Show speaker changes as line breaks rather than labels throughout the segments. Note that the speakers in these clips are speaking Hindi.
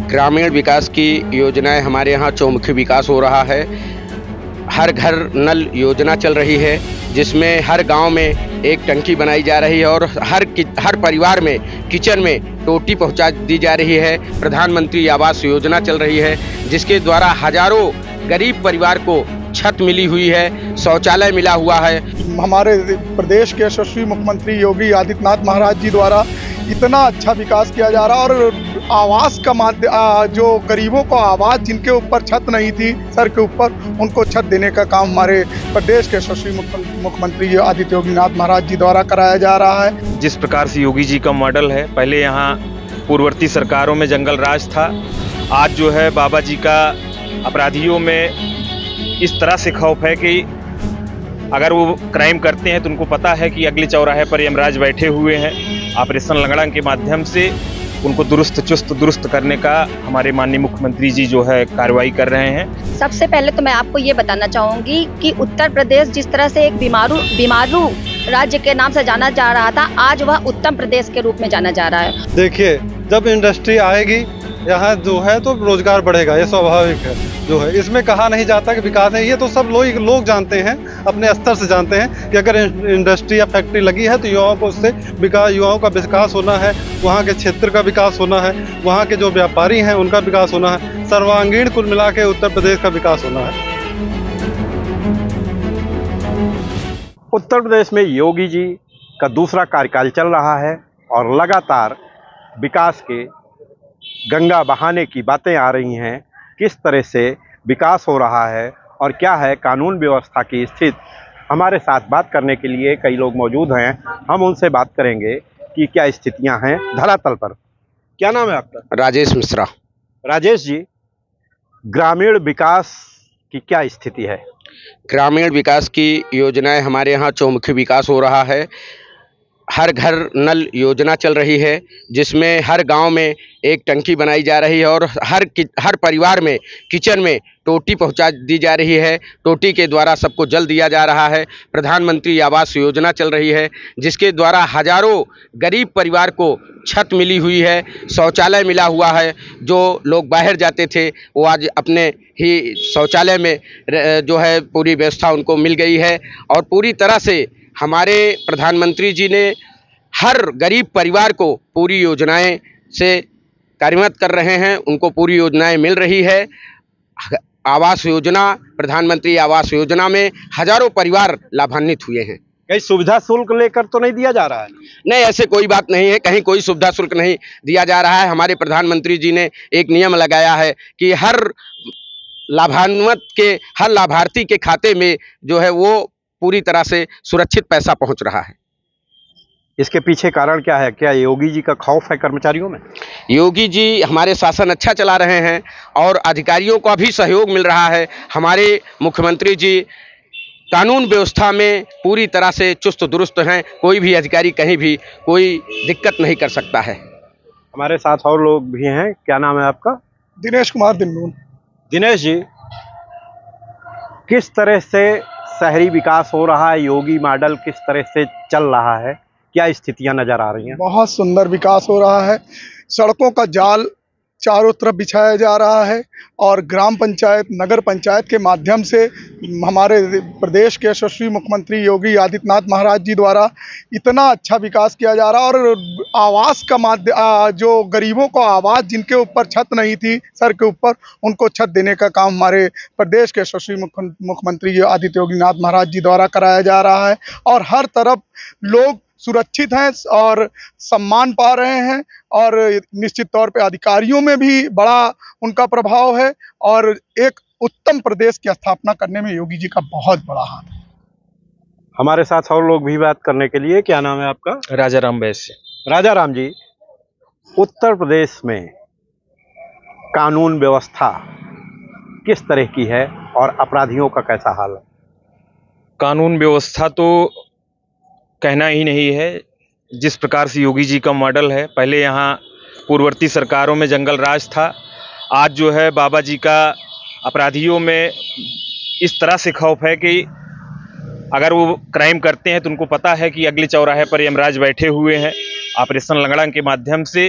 ग्रामीण विकास की योजनाएं हमारे यहाँ चौमुखी विकास हो रहा है। हर घर नल योजना चल रही है, जिसमें हर गांव में एक टंकी बनाई जा रही है और हर परिवार में किचन में टोटी पहुंचा दी जा रही है। प्रधानमंत्री आवास योजना चल रही है, जिसके द्वारा हजारों गरीब परिवार को छत मिली हुई है, शौचालय मिला हुआ है।
हमारे प्रदेश के यशस्वी मुख्यमंत्री योगी आदित्यनाथ महाराज जी द्वारा इतना अच्छा विकास किया जा रहा है और आवास का जो गरीबों को आवास जिनके ऊपर छत नहीं थी सर के ऊपर, उनको छत देने का काम हमारे प्रदेश के यशस्वी मुख्यमंत्री आदित्य योगीनाथ महाराज जी द्वारा कराया जा रहा है।
जिस प्रकार से योगी जी का मॉडल है, पहले यहाँ पूर्ववर्ती सरकारों में जंगल राज था, आज जो है बाबा जी का अपराधियों में इस तरह से खौफ है कि अगर वो क्राइम करते हैं तो उनको पता है कि अगले चौराहे पर यमराज बैठे हुए हैं। ऑपरेशन लंगड़ा के माध्यम से उनको चुस्त दुरुस्त करने का हमारे माननीय मुख्यमंत्री जी जो है कार्रवाई कर रहे हैं।
सबसे पहले तो मैं आपको ये बताना चाहूंगी कि उत्तर प्रदेश जिस तरह से एक बीमारू राज्य के नाम से जाना जा रहा था, आज वह उत्तम प्रदेश के रूप में जाना जा रहा है।
देखिए, जब इंडस्ट्री आएगी यहाँ जो है तो रोजगार बढ़ेगा, ये स्वाभाविक है। जो है इसमें कहा नहीं जाता कि विकास है, ये तो सब लोग जानते हैं, अपने स्तर से जानते हैं कि अगर इंडस्ट्री या फैक्ट्री लगी है तो युवाओं को उससे युवाओं का विकास होना है, वहाँ के क्षेत्र का विकास होना है, वहाँ के जो व्यापारी हैं उनका विकास होना है, सर्वांगीण कुल मिला के उत्तर प्रदेश का विकास होना है।
उत्तर प्रदेश में योगी जी का दूसरा कार्यकाल चल रहा है और लगातार विकास के गंगा बहाने की बातें आ रही हैं। किस तरह से विकास हो रहा है और क्या है कानून व्यवस्था की स्थिति, हमारे साथ बात करने के लिए कई लोग मौजूद हैं। हम उनसे बात करेंगे कि क्या स्थितियां हैं धरातल पर। क्या नाम है आपका?
राजेश मिश्रा।
राजेश जी, ग्रामीण विकास की क्या स्थिति है?
ग्रामीण विकास की योजनाएं हमारे यहाँ चौमुखी विकास हो रहा है। हर घर नल योजना चल रही है, जिसमें हर गांव में एक टंकी बनाई जा रही है और हर परिवार में किचन में टोटी पहुंचा दी जा रही है। टोटी के द्वारा सबको जल दिया जा रहा है। प्रधानमंत्री आवास योजना चल रही है, जिसके द्वारा हजारों गरीब परिवार को छत मिली हुई है, शौचालय मिला हुआ है। जो लोग बाहर जाते थे वो आज अपने ही शौचालय में जो है पूरी व्यवस्था उनको मिल गई है। और पूरी तरह से हमारे प्रधानमंत्री जी ने हर गरीब परिवार को पूरी योजनाएं से कार्यान्वित कर रहे हैं, उनको पूरी योजनाएं मिल रही है। आवास योजना, प्रधानमंत्री आवास योजना में हजारों परिवार लाभान्वित हुए हैं।
कहीं सुविधा शुल्क लेकर तो नहीं दिया जा रहा है?
नहीं, ऐसे कोई बात नहीं है, कहीं कोई सुविधा शुल्क नहीं दिया जा रहा है। हमारे प्रधानमंत्री जी ने एक नियम लगाया है कि हर लाभार्थी के खाते में जो है वो पूरी तरह से सुरक्षित पैसा पहुंच रहा है।
इसके पीछे कारण क्या है? क्या योगी जी का खौफ है कर्मचारियों में?
योगी जी हमारे शासन अच्छा चला रहे हैं और अधिकारियों का भी सहयोग मिल रहा है। हमारे मुख्यमंत्री जी कानून व्यवस्था में पूरी तरह से चुस्त दुरुस्त हैं। कोई भी अधिकारी कहीं भी कोई दिक्कत नहीं कर सकता है।
हमारे साथ और लोग भी हैं। क्या नाम है आपका?
दिनेश कुमार दिल्लून।
दिनेश जी, किस तरह से शहरी विकास हो रहा है? योगी मॉडल किस तरह से चल रहा है? क्या स्थितियां नजर आ रही हैं?
बहुत सुंदर विकास हो रहा है। सड़कों का जाल चारों तरफ बिछाया जा रहा है और ग्राम पंचायत, नगर पंचायत के माध्यम से हमारे प्रदेश के यशस्वी मुख्यमंत्री योगी आदित्यनाथ महाराज जी द्वारा इतना अच्छा विकास किया जा रहा है और आवास का जो गरीबों को आवास जिनके ऊपर छत नहीं थी सर के ऊपर, उनको छत देने का काम हमारे प्रदेश के यशस्वी मुख्यमंत्री आदित्य योगीनाथ महाराज जी द्वारा कराया जा रहा है। और हर तरफ लोग सुरक्षित हैं और सम्मान पा रहे हैं और निश्चित तौर पे अधिकारियों में भी बड़ा उनका प्रभाव है और एक उत्तम प्रदेश की स्थापना करने में योगी जी का बहुत बड़ा हाथ है।
हमारे साथ और लोग भी बात करने के लिए। क्या नाम है आपका?
राजा राम वैश्य।
राजा राम जी, उत्तर प्रदेश में कानून व्यवस्था किस तरह की है और अपराधियों का कैसा हाल है?
कानून व्यवस्था तो कहना ही नहीं है। जिस प्रकार से योगी जी का मॉडल है, पहले यहाँ पूर्ववर्ती सरकारों में जंगल राज था, आज जो है बाबा जी का अपराधियों में इस तरह से खौफ है कि अगर वो क्राइम करते हैं तो उनको पता है कि अगले चौराहे पर यमराज बैठे हुए हैं। ऑपरेशन लंगड़ा के माध्यम से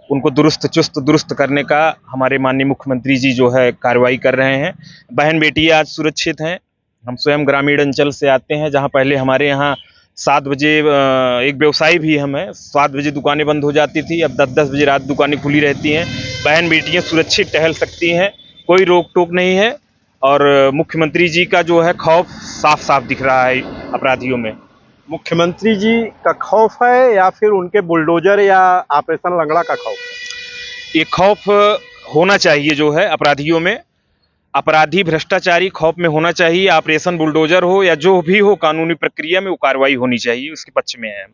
उनको दुरुस्त चुस्त दुरुस्त करने का हमारे माननीय मुख्यमंत्री जी जो है कार्रवाई कर रहे हैं। बहन बेटियां आज सुरक्षित हैं। हम स्वयं ग्रामीण अंचल से आते हैं, जहां पहले हमारे यहाँ 7 बजे एक व्यवसायी भी हम हैं, 7 बजे दुकानें बंद हो जाती थी, अब 10-10 बजे रात दुकानें खुली रहती हैं। बहन बेटियां सुरक्षित टहल सकती हैं, कोई रोक टोक नहीं है। और मुख्यमंत्री जी का जो है खौफ साफ साफ दिख रहा है अपराधियों में।
मुख्यमंत्री जी का खौफ है या फिर उनके बुलडोजर या ऑपरेशन लंगड़ा का खौफ?
ये खौफ होना चाहिए जो है अपराधियों में। अपराधी भ्रष्टाचारी खौफ में होना चाहिए। ऑपरेशन बुलडोजर हो या जो भी हो, कानूनी प्रक्रिया में वो कार्रवाई होनी चाहिए, उसके पक्ष में है।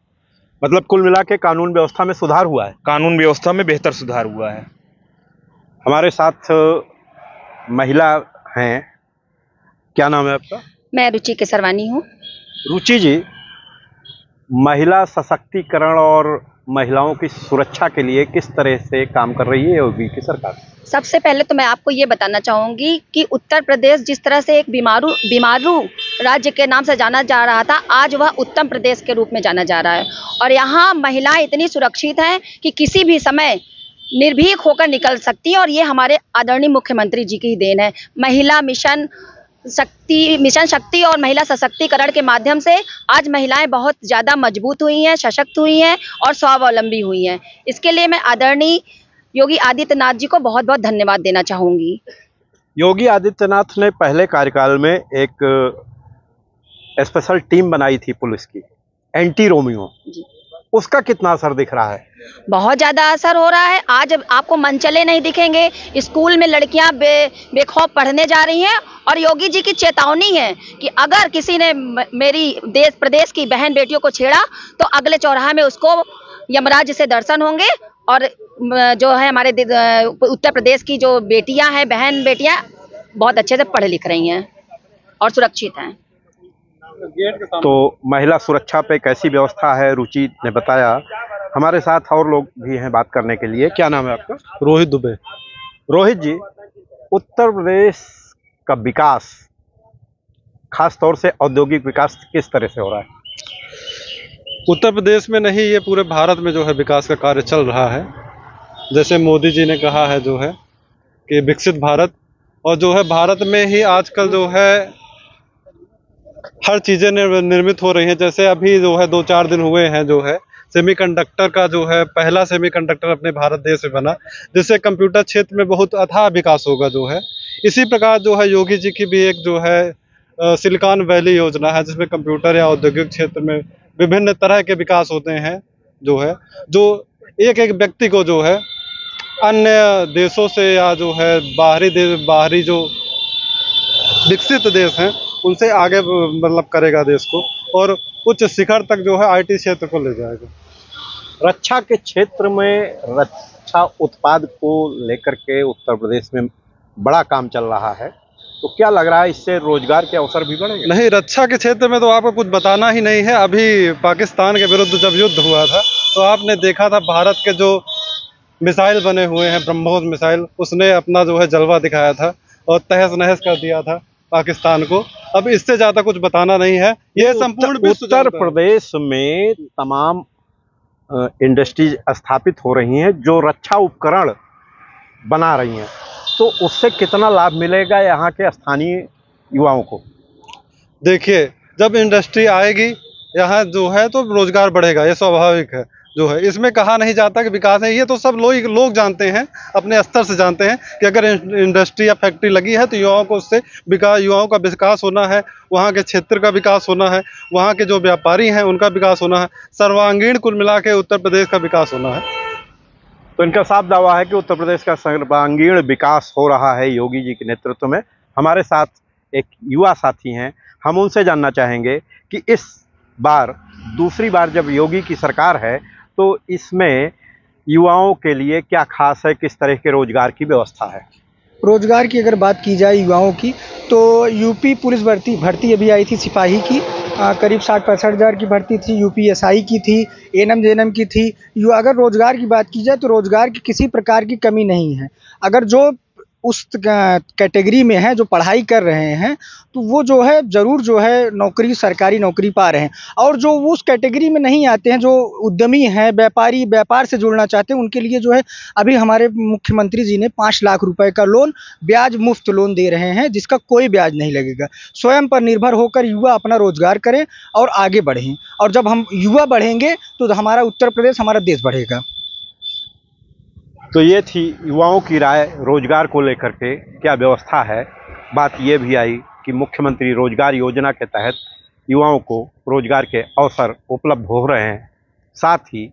मतलब कुल मिला के कानून व्यवस्था में सुधार हुआ है।
कानून व्यवस्था में बेहतर सुधार हुआ है।
हमारे साथ महिला हैं, क्या नाम है आपका?
मैं रुचि केसरवानी हूँ।
रुचि जी, महिला सशक्तिकरण और महिलाओं की सुरक्षा के लिए किस तरह से काम कर रही है योगी की सरकार?
सबसे पहले तो मैं आपको ये बताना चाहूँगी कि उत्तर प्रदेश जिस तरह से एक बीमारू राज्य के नाम से जाना जा रहा था, आज वह उत्तम प्रदेश के रूप में जाना जा रहा है। और यहाँ महिलाएं इतनी सुरक्षित हैं कि किसी भी समय निर्भीक होकर निकल सकती है, और ये हमारे आदरणीय मुख्यमंत्री जी की देन है। महिला मिशन शक्ति और महिला सशक्तिकरण के माध्यम से आज महिलाएं बहुत ज़्यादा मजबूत हुई हैं, सशक्त हुई हैं और स्वावलंबी हुई हैं। इसके लिए मैं आदरणीय योगी आदित्यनाथ जी को बहुत बहुत धन्यवाद देना चाहूँगी।
योगी आदित्यनाथ ने पहले कार्यकाल में एक स्पेशल टीम बनाई थी पुलिस की, एंटी रोमियो, उसका कितना असर दिख रहा है?
बहुत ज़्यादा असर हो रहा है। आज आपको मनचले नहीं दिखेंगे, स्कूल में लड़कियां बेखौफ पढ़ने जा रही हैं, और योगी जी की चेतावनी है कि अगर किसी ने मेरी देश प्रदेश की बहन बेटियों को छेड़ा तो अगले चौराहे में उसको यमराज से दर्शन होंगे। और जो है हमारे उत्तर प्रदेश की जो बेटियां हैं, बहन बेटियां बहुत अच्छे से पढ़ लिख रही हैं और सुरक्षित हैं।
तो महिला सुरक्षा पे कैसी व्यवस्था है, रुचि ने बताया। हमारे साथ और लोग भी हैं बात करने के लिए। क्या नाम है आपका?
रोहित दुबे।
रोहित जी, उत्तर प्रदेश का विकास, खास तौर से औद्योगिक विकास किस तरह से हो रहा है?
उत्तर प्रदेश में नहीं, ये पूरे भारत में जो है विकास का कार्य चल रहा है। जैसे मोदी जी ने कहा है जो है कि विकसित भारत, और जो है भारत में ही आजकल जो है हर चीज़ें निर्मित हो रही हैं। जैसे अभी जो है 2-4 दिन हुए हैं जो है सेमीकंडक्टर का जो है पहला सेमीकंडक्टर अपने भारत देश में बना, जिससे कंप्यूटर क्षेत्र में बहुत अथाह विकास होगा जो है। इसी प्रकार जो है योगी जी की भी एक जो है सिलिकॉन वैली योजना है, जिसमें कंप्यूटर या औद्योगिक क्षेत्र में विभिन्न तरह के विकास होते हैं जो है, जो एक एक व्यक्ति को जो है अन्य देशों से या जो है बाहरी जो विकसित देश हैं उनसे आगे मतलब करेगा देश को, और उच्च शिखर तक जो है आईटी क्षेत्र को ले जाएगा।
रक्षा के क्षेत्र में रक्षा उत्पाद को लेकर के उत्तर प्रदेश में बड़ा काम चल रहा है, तो क्या लग रहा है इससे रोजगार के अवसर भी बढ़ेंगे?
नहीं, रक्षा के क्षेत्र में तो आपको कुछ बताना ही नहीं है। अभी पाकिस्तान के विरुद्ध जब युद्ध हुआ था तो आपने देखा था भारत के जो मिसाइल बने हुए हैं, ब्रह्मोस मिसाइल, उसने अपना जो है जलवा दिखाया था और तहस नहस कर दिया था पाकिस्तान को। अब इससे ज्यादा कुछ बताना नहीं है। ये संपूर्ण
उत्तर प्रदेश में तमाम इंडस्ट्रीज स्थापित हो रही हैं जो रक्षा उपकरण बना रही हैं, तो उससे कितना लाभ मिलेगा यहाँ के स्थानीय युवाओं को?
देखिए, जब इंडस्ट्री आएगी यहाँ जो है तो रोजगार बढ़ेगा, ये स्वाभाविक है जो है। इसमें कहा नहीं जाता कि विकास है, ये तो सब लोग जानते हैं, अपने स्तर से जानते हैं कि अगर इंडस्ट्री या फैक्ट्री लगी है तो युवाओं को उससे युवाओं का विकास होना है, वहाँ के क्षेत्र का विकास होना है, वहाँ के जो व्यापारी हैं उनका विकास होना है, सर्वांगीण कुल मिला के उत्तर प्रदेश का विकास होना है।
तो इनका साफ दावा है कि उत्तर प्रदेश का सर्वांगीण विकास हो रहा है योगी जी के नेतृत्व में। हमारे साथ एक युवा साथी हैं, हम उनसे जानना चाहेंगे कि इस बार दूसरी बार जब योगी की सरकार है तो इसमें युवाओं के लिए क्या खास है, किस तरह के रोजगार की व्यवस्था है?
रोजगार की अगर बात की जाए युवाओं की, तो यूपी पुलिस भर्ती अभी आई थी सिपाही की, करीब 60-65 हज़ार की भर्ती थी। यूपी एसआई की थी, एएनएम जेएनएम की थी। अगर रोजगार की बात की जाए तो रोजगार की किसी प्रकार की कमी नहीं है। अगर जो उस कैटेगरी में हैं जो पढ़ाई कर रहे हैं, तो वो जो है ज़रूर जो है नौकरी, सरकारी नौकरी पा रहे हैं। और जो वो उस कैटेगरी में नहीं आते हैं, जो उद्यमी हैं, व्यापारी, व्यापार से जुड़ना चाहते हैं, उनके लिए जो है अभी हमारे मुख्यमंत्री जी ने 5 लाख रुपए का लोन, ब्याज मुफ्त लोन दे रहे हैं, जिसका कोई ब्याज नहीं लगेगा। स्वयं पर निर्भर होकर युवा अपना रोजगार करें और आगे बढ़ें, और जब हम युवा बढ़ेंगे तो हमारा उत्तर प्रदेश, हमारा देश बढ़ेगा।
तो ये थी युवाओं की राय रोजगार को लेकर के क्या व्यवस्था है। बात ये भी आई कि मुख्यमंत्री रोजगार योजना के तहत युवाओं को रोजगार के अवसर उपलब्ध हो रहे हैं। साथ ही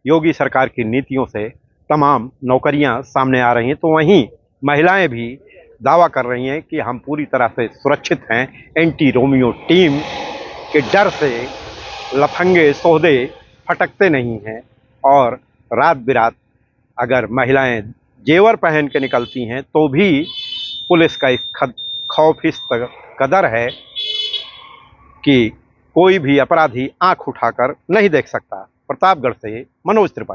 योगी सरकार की नीतियों से तमाम नौकरियां सामने आ रही हैं। तो वहीं महिलाएं भी दावा कर रही हैं कि हम पूरी तरह से सुरक्षित हैं, एंटी रोमियो टीम के डर से लफंगे सोहदे फटकते नहीं हैं। और रात बिरात अगर महिलाएं जेवर पहन के निकलती हैं तो भी पुलिस का एक खौफ इस कदर है कि कोई भी अपराधी आंख उठाकर नहीं देख सकता। प्रतापगढ़ से मनोज त्रिपाठी।